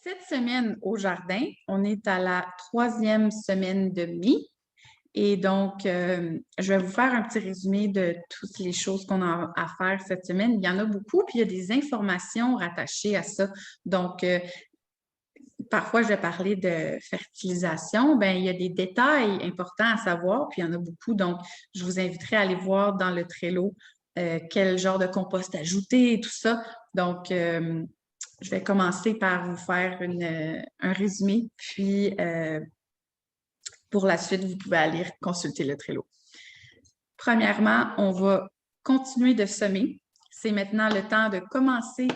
Cette semaine au jardin, on est à la troisième semaine de mai. Et donc, je vais vous faire un petit résumé de toutes les choses qu'on a à faire cette semaine. Il y en a beaucoup, puis il y a des informations rattachées à ça. Donc, parfois, je vais parler de fertilisation. Bien, il y a des détails importants à savoir, puis il y en a beaucoup. Donc, je vous inviterai à aller voir dans le Trello quel genre de compost ajouter et tout ça. Donc, je vais commencer par vous faire un résumé, puis pour la suite, vous pouvez aller consulter le Trello. Premièrement, on va continuer de semer. C'est maintenant le temps de commencer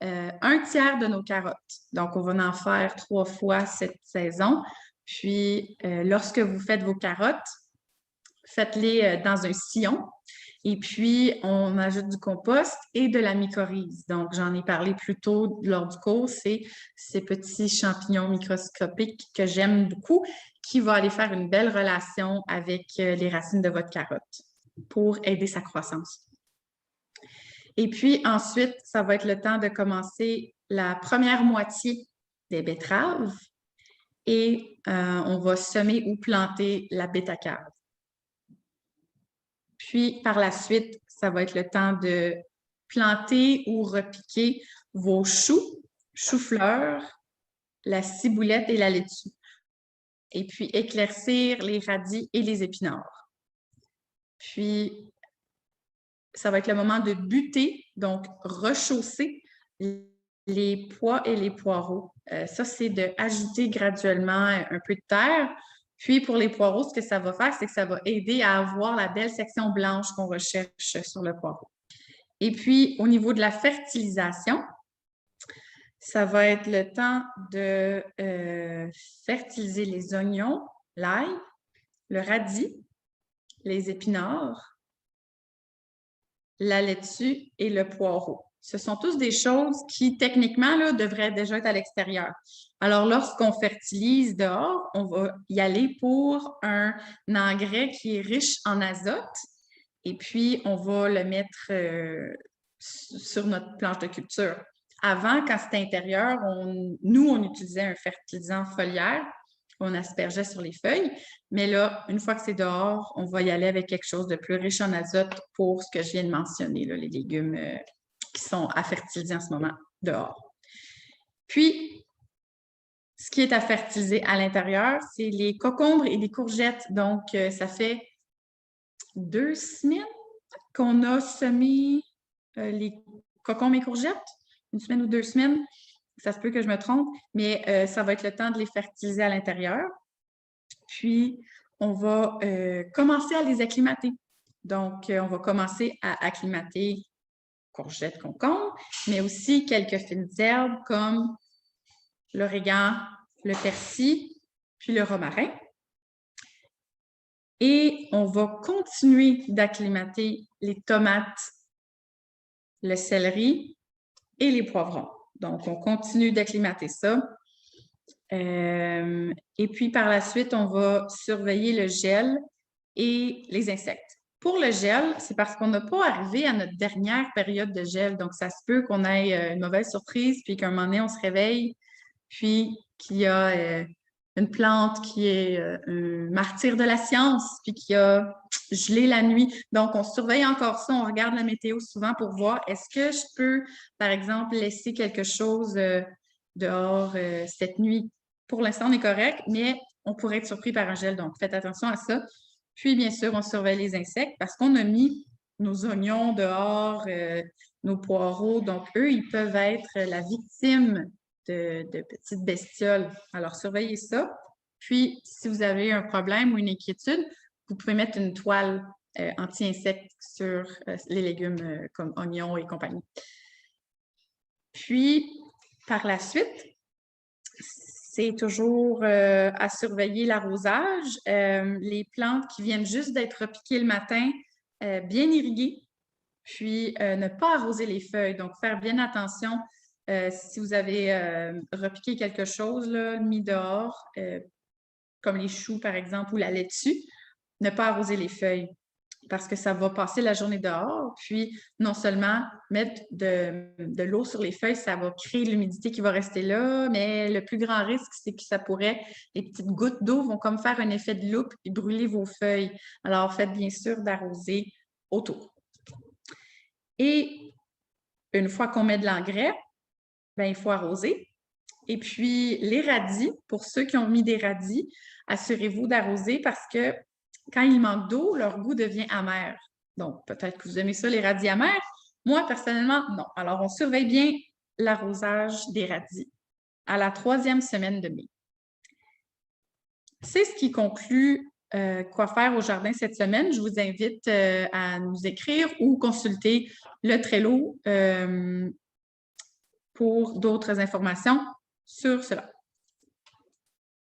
un tiers de nos carottes. Donc, on va en faire 3 fois cette saison. Puis, lorsque vous faites vos carottes, faites-les dans un sillon. Et puis, on ajoute du compost et de la mycorhize. Donc, j'en ai parlé plus tôt lors du cours. C'est ces petits champignons microscopiques que j'aime beaucoup, qui vont aller faire une belle relation avec les racines de votre carotte pour aider sa croissance. Et puis, ensuite, ça va être le temps de commencer la première moitié des betteraves et on va semer ou planter la bétacave. Puis, par la suite, ça va être le temps de planter ou repiquer vos choux, choux-fleurs, la ciboulette et la laitue. Et puis, éclaircir les radis et les épinards. Puis, ça va être le moment de buter, donc rechausser les pois et les poireaux. Ça, c'est d'ajouter graduellement un peu de terre. Puis, pour les poireaux, ce que ça va faire, c'est que ça va aider à avoir la belle section blanche qu'on recherche sur le poireau. Et puis, au niveau de la fertilisation, ça va être le temps de fertiliser les oignons, l'ail, le radis, les épinards, la laitue et le poireau. Ce sont tous des choses qui, techniquement, là, devraient déjà être à l'extérieur. Alors, lorsqu'on fertilise dehors, on va y aller pour un engrais qui est riche en azote et puis on va le mettre sur notre planche de culture. Avant, quand c'était intérieur, nous, on utilisait un fertilisant foliaire. On aspergeait sur les feuilles. Mais là, une fois que c'est dehors, on va y aller avec quelque chose de plus riche en azote pour ce que je viens de mentionner, là, les légumes qui sont à fertiliser en ce moment dehors. Puis, ce qui est à fertiliser à l'intérieur, c'est les concombres et les courgettes. Donc, ça fait 2 semaines qu'on a semé les concombres et courgettes. 1 semaine ou 2 semaines. Ça se peut que je me trompe, mais ça va être le temps de les fertiliser à l'intérieur. Puis, on va commencer à les acclimater. Donc, on va commencer à acclimater courgettes, concombres, mais aussi quelques fines herbes comme l'origan, le persil, puis le romarin. Et on va continuer d'acclimater les tomates, le céleri et les poivrons. Donc, on continue d'acclimater ça. Et puis, par la suite, on va surveiller le gel et les insectes. Pour le gel, c'est parce qu'on n'a pas arrivé à notre dernière période de gel. Donc, ça se peut qu'on ait une mauvaise surprise, puis qu'à un moment donné, on se réveille, puis qu'il y a une plante qui est un martyr de la science, puis qui a gelé la nuit. Donc, on surveille encore ça, on regarde la météo souvent pour voir est-ce que je peux, par exemple, laisser quelque chose dehors cette nuit. Pour l'instant, on est correct, mais on pourrait être surpris par un gel. Donc, faites attention à ça. Puis, bien sûr, on surveille les insectes parce qu'on a mis nos oignons dehors, nos poireaux. Donc, eux, ils peuvent être la victime de petites bestioles. Alors, surveillez ça. Puis, si vous avez un problème ou une inquiétude, vous pouvez mettre une toile anti-insectes sur les légumes comme oignons et compagnie. Puis, par la suite, c'est toujours à surveiller l'arrosage. Les plantes qui viennent juste d'être repiquées le matin, bien irriguées, puis ne pas arroser les feuilles. Donc, faire bien attention si vous avez repiqué quelque chose, là, mis dehors, comme les choux par exemple ou la laitue, ne pas arroser les feuilles. parce que ça va passer la journée dehors. Puis, non seulement mettre de l'eau sur les feuilles, ça va créer l'humidité qui va rester là, mais le plus grand risque, c'est que ça pourrait, les petites gouttes d'eau vont comme faire un effet de loupe et brûler vos feuilles. Alors, faites bien sûr d'arroser autour. Et une fois qu'on met de l'engrais, ben, il faut arroser. Et puis, les radis, pour ceux qui ont mis des radis, assurez-vous d'arroser parce que quand il manque d'eau, leur goût devient amer. Donc, peut-être que vous aimez ça, les radis amers. Moi, personnellement, non. Alors, on surveille bien l'arrosage des radis à la 3e semaine de mai. C'est ce qui conclut quoi faire au jardin cette semaine. Je vous invite à nous écrire ou consulter le Trello pour d'autres informations sur cela.